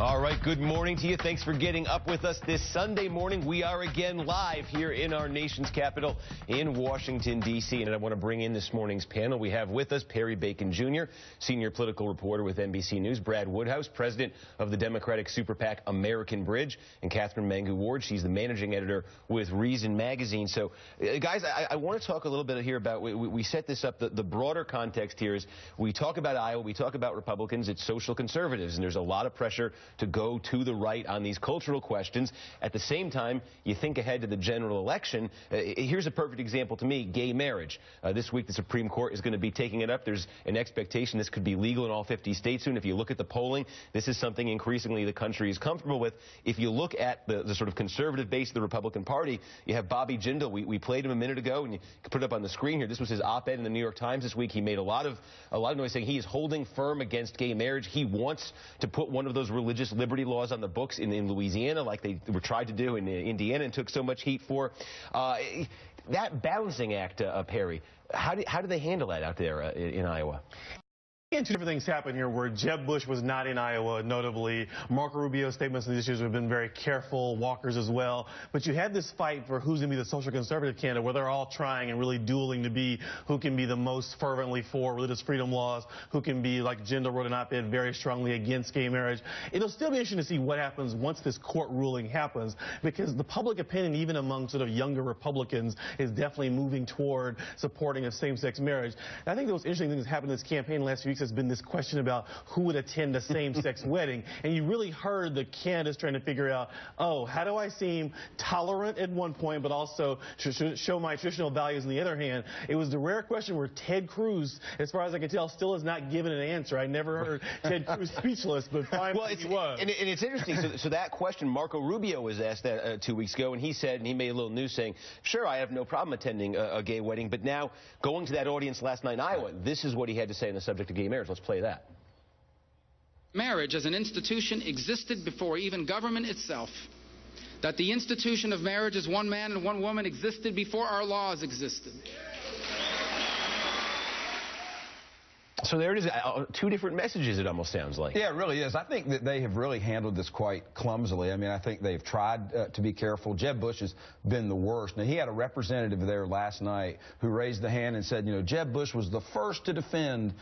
All right, good morning to you. Thanks for getting up with us this Sunday morning. We are again live here in our nation's capital in Washington, D.C. And I want to bring in this morning's panel. We have with us Perry Bacon Jr., senior political reporter with NBC News, Brad Woodhouse, president of the Democratic super PAC American Bridge, and Catherine Mangu-Ward. She's the managing editor with Reason Magazine. So, guys, I want to talk a little bit here about, we set this up, the broader context here is we talk about Iowa, we talk about Republicans, it's social conservatives, and there's a lot of pressure to go to the right on these cultural questions. At the same time, you think ahead to the general election. Here's a perfect example to me, gay marriage. This week, the Supreme Court is going to be taking it up. There's an expectation this could be legal in all 50 states soon. If you look at the polling, this is something increasingly the country is comfortable with. If you look at the sort of conservative base of the Republican Party, you have Bobby Jindal. We played him a minute ago, and you can put it up on the screen here. This was his op-ed in the New York Times this week. He made a lot of noise saying he is holding firm against gay marriage. He wants to put one of those religious liberty laws on the books in Louisiana, like they were tried to do in Indiana and took so much heat for. That balancing act, Perry, how do they handle that out there in Iowa? And two different things happen here where Jeb Bush was not in Iowa, notably. Marco Rubio's statements on these issues have been very careful, Walker's as well. But you had this fight for who's going to be the social conservative candidate, where they're all trying and really dueling to be who can be the most fervently for religious freedom laws, who can be, like Jindal wrote an op-ed very strongly against gay marriage. It'll still be interesting to see what happens once this court ruling happens, because the public opinion, even among sort of younger Republicans, is definitely moving toward supporting of same-sex marriage. And I think the most interesting thing that's happened in this campaign in the last few weeks has been this question about who would attend a same-sex wedding. And you really heard the candidates trying to figure out, oh, how do I seem tolerant at one point, but also show my traditional values on the other hand? It was the rare question where Ted Cruz, as far as I can tell, still has not given an answer. I never heard Ted Cruz speechless, but finally he was. And it's interesting. So that question, Marco Rubio was asked that 2 weeks ago, and he said, and he made a little news saying, sure, I have no problem attending a gay wedding. But now, going to that audience last night in Iowa, this is what he had to say on the subject of gay marriage. Let's play that. Marriage as an institution existed before even government itself. That the institution of marriage as one man and one woman existed before our laws existed. So there it is, two different messages, it almost sounds like. Yeah, it really is. I think that they have really handled this quite clumsily. I mean, I think they've tried to be careful. Jeb Bush has been the worst. Now, he had a representative there last night who raised the hand and said, you know, Jeb Bush was the first to defend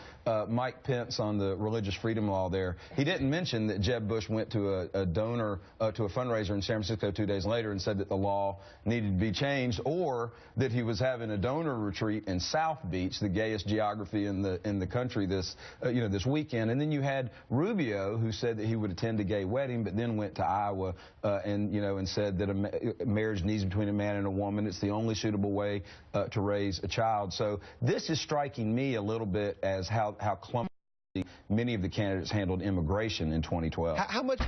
Mike Pence on the religious freedom law there. He didn't mention that Jeb Bush went to a donor, to a fundraiser in San Francisco 2 days later and said that the law needed to be changed, or that he was having a donor retreat in South Beach, the gayest geography in the country, this weekend. And then you had Rubio, who said that he would attend a gay wedding, but then went to Iowa and said that a marriage needs between a man and a woman. It's the only suitable way to raise a child. So this is striking me a little bit as how clumsy many of the candidates handled immigration in 2012. How much?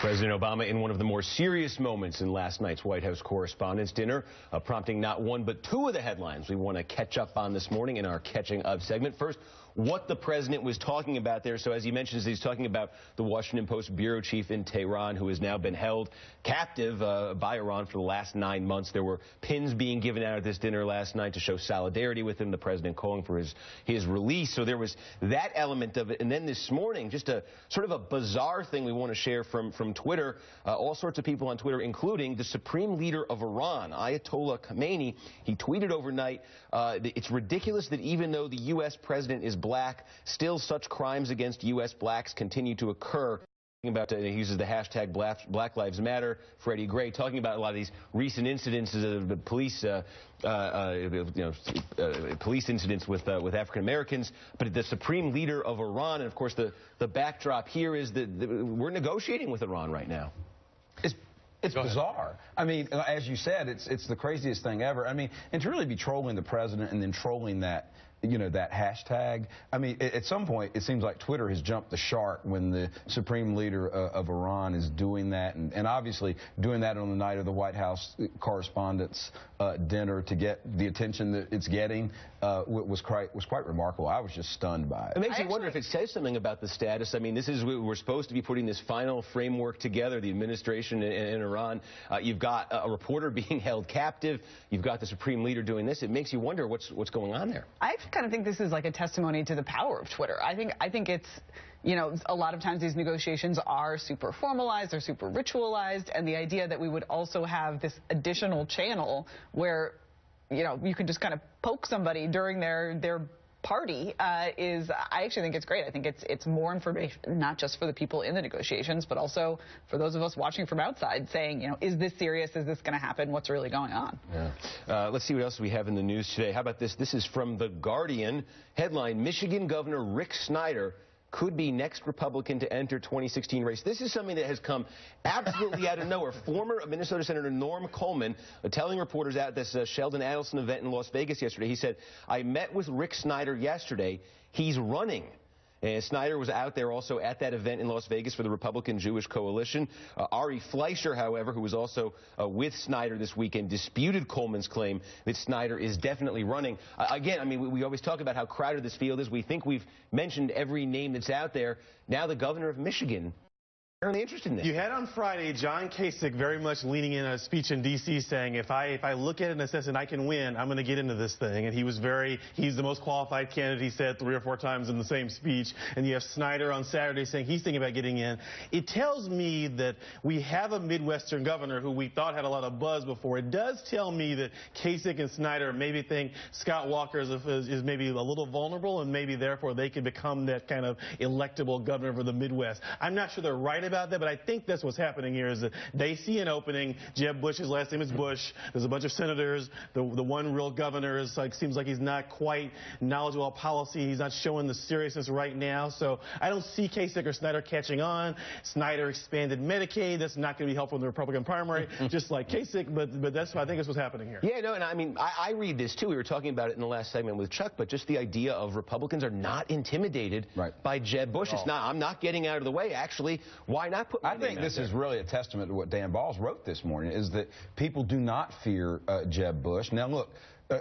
President Obama in one of the more serious moments in last night's White House Correspondents' Dinner, prompting not one but two of the headlines we want to catch up on this morning in our Catching Up segment. First, what the president was talking about there. So as he mentions, he's talking about the Washington Post bureau chief in Tehran, who has now been held captive by Iran for the last 9 months. There were pins being given out at this dinner last night to show solidarity with him, the president calling for his release. So there was that element of it. And then this morning, just a sort of a bizarre thing we want to share from Twitter. All sorts of people on Twitter, including the supreme leader of Iran, Ayatollah Khamenei. He tweeted overnight, it's ridiculous that even though the U.S. president is black, still such crimes against U.S. blacks continue to occur. About he uses the hashtag Black Lives Matter. Freddie Gray talking about a lot of these recent incidences of the police, police incidents with African Americans. But the supreme leader of Iran, and of course the backdrop here is that we're negotiating with Iran right now. It's bizarre. I mean, as you said, it's the craziest thing ever. I mean, and to really be trolling the president and then trolling that that hashtag. I mean, at some point, it seems like Twitter has jumped the shark when the supreme leader of Iran is doing that, and obviously doing that on the night of the White House Correspondents' dinner to get the attention that it's getting was quite remarkable. I was just stunned by it. It makes you wonder if it says something about the status. I mean, we're supposed to be putting this final framework together, the administration in Iran. You've got a reporter being held captive. You've got the supreme leader doing this. It makes you wonder what's going on there. I kind of think this is like a testimony to the power of Twitter. I think it's, a lot of times these negotiations are super formalized, they're super ritualized, and the idea that we would also have this additional channel where, you can just kind of poke somebody during their party I actually think it's great. I think it's more information, not just for the people in the negotiations, but also for those of us watching from outside saying, is this serious? Is this going to happen? What's really going on? Yeah. Let's see what else we have in the news today. How about this? This is from The Guardian. Headline, Michigan Governor Rick Snyder could be next Republican to enter 2016 race. This is something that has come absolutely out of nowhere. Former Minnesota Senator Norm Coleman telling reporters at this Sheldon Adelson event in Las Vegas yesterday, he said, I met with Rick Snyder yesterday. He's running. And Snyder was out there also at that event in Las Vegas for the Republican Jewish Coalition. Ari Fleischer, however, who was also with Snyder this weekend, disputed Coleman's claim that Snyder is definitely running. Again, I mean, we always talk about how crowded this field is. We think we've mentioned every name that's out there. Now the governor of Michigan apparently interested in this. You had on Friday John Kasich very much leaning in a speech in D.C. saying, if I look at it and assess and I can win, I'm going to get into this thing. And he's the most qualified candidate, he said 3 or 4 times in the same speech. And you have Snyder on Saturday saying he's thinking about getting in. It tells me that we have a Midwestern governor who we thought had a lot of buzz before. It does tell me that Kasich and Snyder maybe think Scott Walker is maybe a little vulnerable, and maybe therefore they could become that kind of electable governor for the Midwest. I'm not sure they're right about that, but I think that's what's happening here is that they see an opening. Jeb Bush, his last name is Bush. There's a bunch of senators. The one real governor seems like he's not quite knowledgeable about policy. He's not showing the seriousness right now. So I don't see Kasich or Snyder catching on. Snyder expanded Medicaid. That's not going to be helpful in the Republican primary, just like Kasich. But I think that's what's happening here. Yeah, no, and I mean, I read this too. We were talking about it in the last segment with Chuck, but just the idea of Republicans are not intimidated by Jeb Bush. It's not. I'm not getting out of the way. Actually, why not put my name out there? I think this is really a testament to what Dan Balls wrote this morning, is that people do not fear Jeb Bush. Now, look,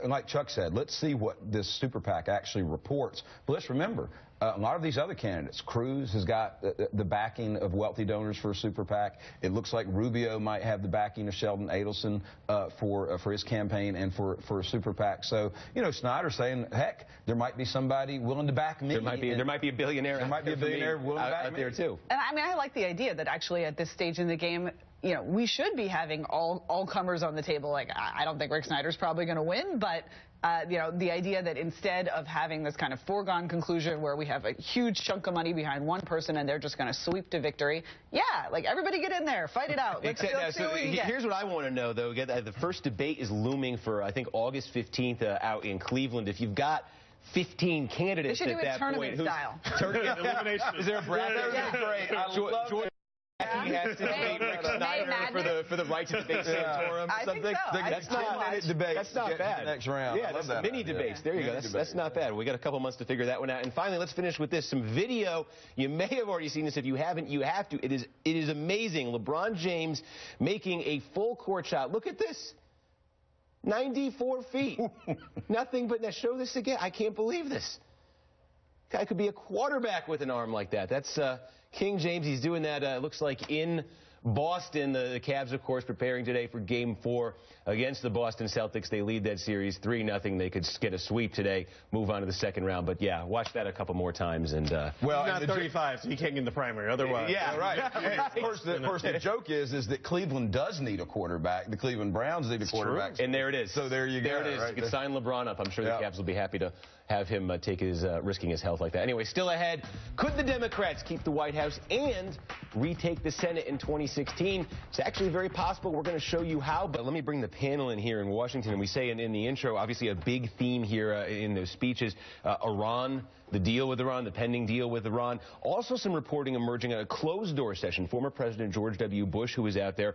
like Chuck said, let's see what this super PAC actually reports. But let's remember, a lot of these other candidates, Cruz has got the backing of wealthy donors for a super PAC. It looks like Rubio might have the backing of Sheldon Adelson for his campaign and for a super PAC. So, Snyder's saying, heck, there might be somebody willing to back me. There might be a billionaire. There might be a billionaire willing to back me there too. And I mean, I like the idea that actually at this stage in the game, we should be having all comers on the table. Like, I don't think Rick Snyder's probably going to win, but the idea that instead of having this kind of foregone conclusion where we have a huge chunk of money behind one person and they're just going to sweep to victory, like everybody get in there, fight it out. Let's see what we get. Here's what I want to know, though. The first debate is looming for, I think, August 15th out in Cleveland. If you've got 15 candidates at that point. Style. Is there a bracket? Yeah. Great. I love it. He has to debate Rick Snyder for the right to debate Santorum or something. That's not bad. Next round. Yeah, that's mini debates. There you go. That's not bad. We got a couple months to figure that one out. And finally, let's finish with this. Some video. You may have already seen this. If you haven't, you have to. It is amazing. LeBron James making a full court shot. Look at this. 94 feet. Nothing but now. Show this again. I can't believe this. Guy could be a quarterback with an arm like that. That's King James. He's doing that, looks like, in Boston. The Cavs, of course, preparing today for Game 4 against the Boston Celtics. They lead that series 3-0. They could get a sweep today, move on to the second round. But, yeah, watch that a couple more times. And well, he's not 35, so he can't get in the primary otherwise. Yeah, right. Of course, the joke is that Cleveland does need a quarterback. The Cleveland Browns need a quarterback. True. And there it is. So there you go. There it is. Right, you can sign LeBron up. I'm sure the Cavs will be happy to have him take his risking his health like that. Anyway, still ahead. Could the Democrats keep the White House and retake the Senate in 2016? It's actually very possible. We're going to show you how. But let me bring the panel in here in Washington. And we say in the intro, obviously a big theme here in those speeches, Iran the deal with Iran, the pending deal with Iran. Also some reporting emerging at a closed-door session. Former President George W. Bush, who was out there,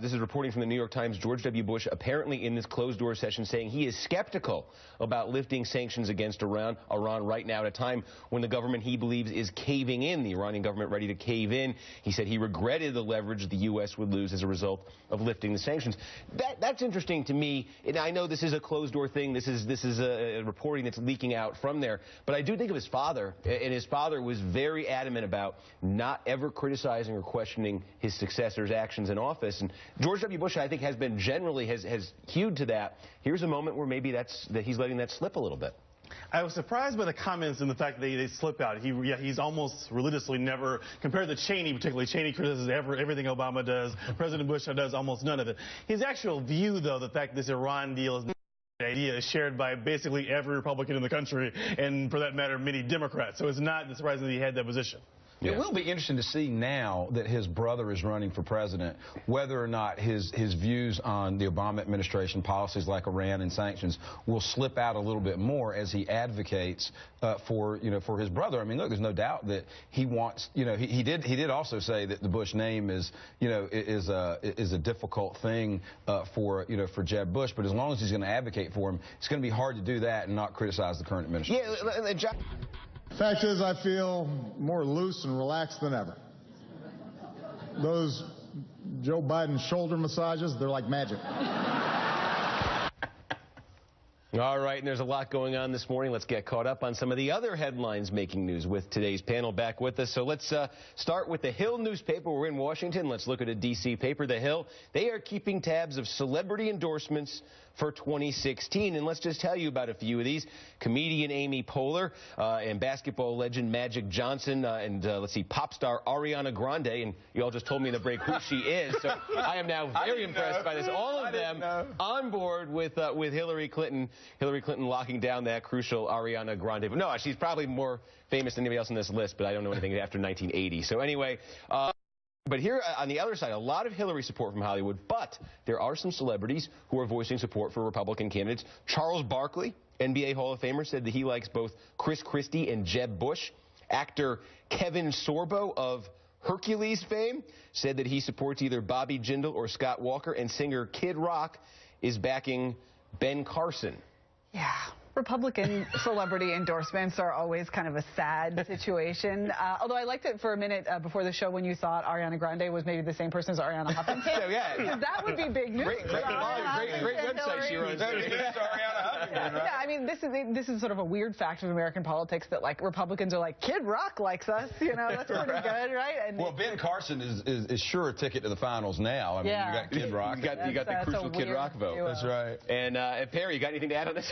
this is reporting from the New York Times, George W. Bush apparently in this closed-door session saying he is skeptical about lifting sanctions against Iran right now at a time when the government he believes is caving in, the Iranian government ready to cave in. He said he regretted the leverage the U.S. would lose as a result of lifting the sanctions. That's interesting to me, and I know this is a closed-door thing. This is a reporting that's leaking out from there, but I do think of his father, and his father was very adamant about not ever criticizing or questioning his successor's actions in office. And George W. Bush, I think, has been generally has hewed to that. Here's a moment where maybe that he's letting that slip a little bit. I was surprised by the comments and the fact that they slip out. He's almost religiously never, compared to Cheney particularly, Cheney criticizes everything Obama does. President Bush does almost none of it. His actual view, though, the fact this Iran deal is idea is shared by basically every Republican in the country, and for that matter, many Democrats. So it's not surprising that he had that position. Yeah. It will be interesting to see now that his brother is running for president, whether or not his views on the Obama administration policies like Iran and sanctions will slip out a little bit more as he advocates for his brother. I mean, look, there's no doubt that he wants, he did also say that the Bush name is a difficult thing for Jeb Bush, but as long as he's going to advocate for him, it's going to be hard to do that and not criticize the current administration. Yeah, John. Fact is, I feel more loose and relaxed than ever. Those Joe Biden shoulder massages, they're like magic. All right, and there's a lot going on this morning. Let's get caught up on some of the other headlines making news with today's panel back with us. So let's start with the Hill newspaper. We're in Washington. Let's look at a D.C. paper, The Hill. They are keeping tabs of celebrity endorsements for 2016. And let's just tell you about a few of these. Comedian Amy Poehler and basketball legend Magic Johnson and let's see, pop star Ariana Grande. And you all just told me in the break who she is. So I am now very impressed by this. All of them on board with Hillary Clinton. Hillary Clinton locking down that crucial Ariana Grande. But no, she's probably more famous than anybody else on this list, but I don't know anything after 1980. So anyway, but here on the other side, a lot of Hillary support from Hollywood, but there are some celebrities who are voicing support for Republican candidates. Charles Barkley, NBA Hall of Famer, said that he likes both Chris Christie and Jeb Bush. Actor Kevin Sorbo of Hercules fame said that he supports either Bobby Jindal or Scott Walker, and singer Kid Rock is backing Ben Carson. Yeah. Republican celebrity endorsements are always kind of a sad situation. Although I liked it for a minute before the show when you thought Ariana Grande was maybe the same person as Ariana Huffington. Yeah. That would be big news. Great website she runs. Yeah, I mean, this is sort of a weird fact of American politics that, like, Republicans are like, Kid Rock likes us. That's pretty good, right? And well, Ben Carson is sure a ticket to the finals now. I mean, you got Kid Rock. You got the crucial Kid Rock vote. That's right. And Perry, you got anything to add on this?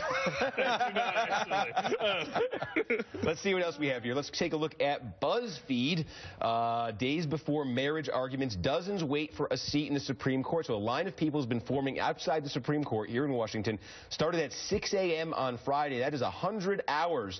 Let's see what else we have here. Let's take a look at BuzzFeed. Days before marriage arguments, dozens wait for a seat in the Supreme Court. So a line of people has been forming outside the Supreme Court here in Washington. Started at 6 a.m. on Friday. That is 100 hours,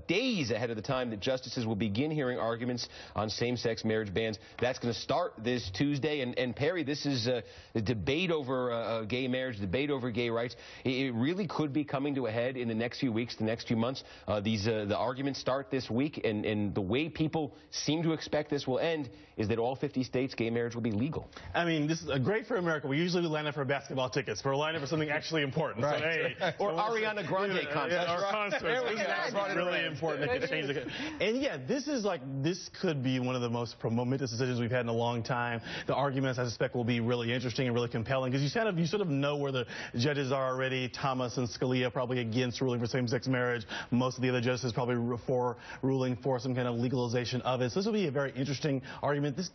days ahead of the time that justices will begin hearing arguments on same-sex marriage bans. That's going to start this Tuesday. And Perry, this is the debate over gay marriage, debate over gay rights. It really could be coming to a head in the next few weeks, the next few months. The arguments start this week, and the way people seem to expect this will end is that all 50 states, gay marriage will be legal. I mean, this is great for America. We usually line up for basketball tickets. We're lining up for something actually important. Right. So, hey, or Ariana Grande concert. Or concert. This is really important. It could change the. And yeah, this could be one of the most momentous decisions we've had in a long time. The arguments, I suspect, will be really interesting and really compelling because you sort of know where the judges are already. Thomas and Scalia probably against ruling for same-sex marriage. Most of the other justices probably for ruling for some kind of legalization of it. So this will be a very interesting argument. This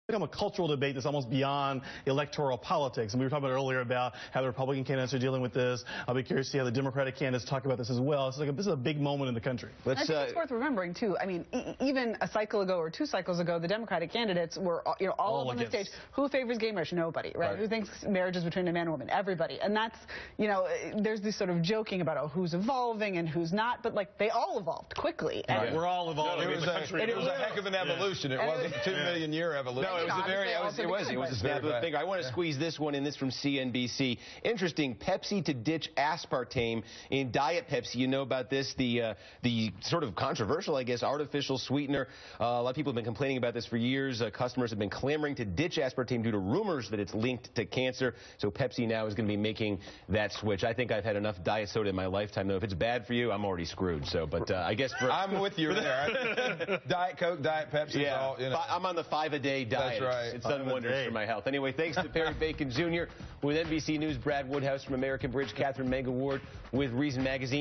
become a cultural debate that's almost beyond electoral politics. And we were talking about earlier about how the Republican candidates are dealing with this. I'll be curious to see how the Democratic candidates talk about this as well. It's like this is a big moment in the country. I think it's worth remembering, too. I mean, even a cycle ago or 2 cycles ago, the Democratic candidates were all up on the stage. Who favors gay marriage? Nobody, right? Who thinks marriage is between a man and a woman? Everybody. And that's, there's this sort of joking about who's evolving and who's not, but like they all evolved quickly. And we're all evolving. It was a heck of an evolution. It wasn't a 2 million year evolution. it was a snap of the finger. I want to squeeze this one in. This from CNBC. Interesting. Pepsi to ditch aspartame in Diet Pepsi. You know about this? The sort of controversial, I guess, artificial sweetener. A lot of people have been complaining about this for years. Customers have been clamoring to ditch aspartame due to rumors that it's linked to cancer. So Pepsi now is going to be making that switch. I think I've had enough diet soda in my lifetime, though. If it's bad for you, I'm already screwed. So, but I guess I'm with you there. Diet Coke, Diet Pepsi. Yeah, all, you know. I'm on the 5-a-day diet. That's right. It's done wonders for my health. Anyway, thanks to Perry Bacon Jr. with NBC News, Brad Woodhouse from American Bridge, Catherine Megaward with Reason Magazine.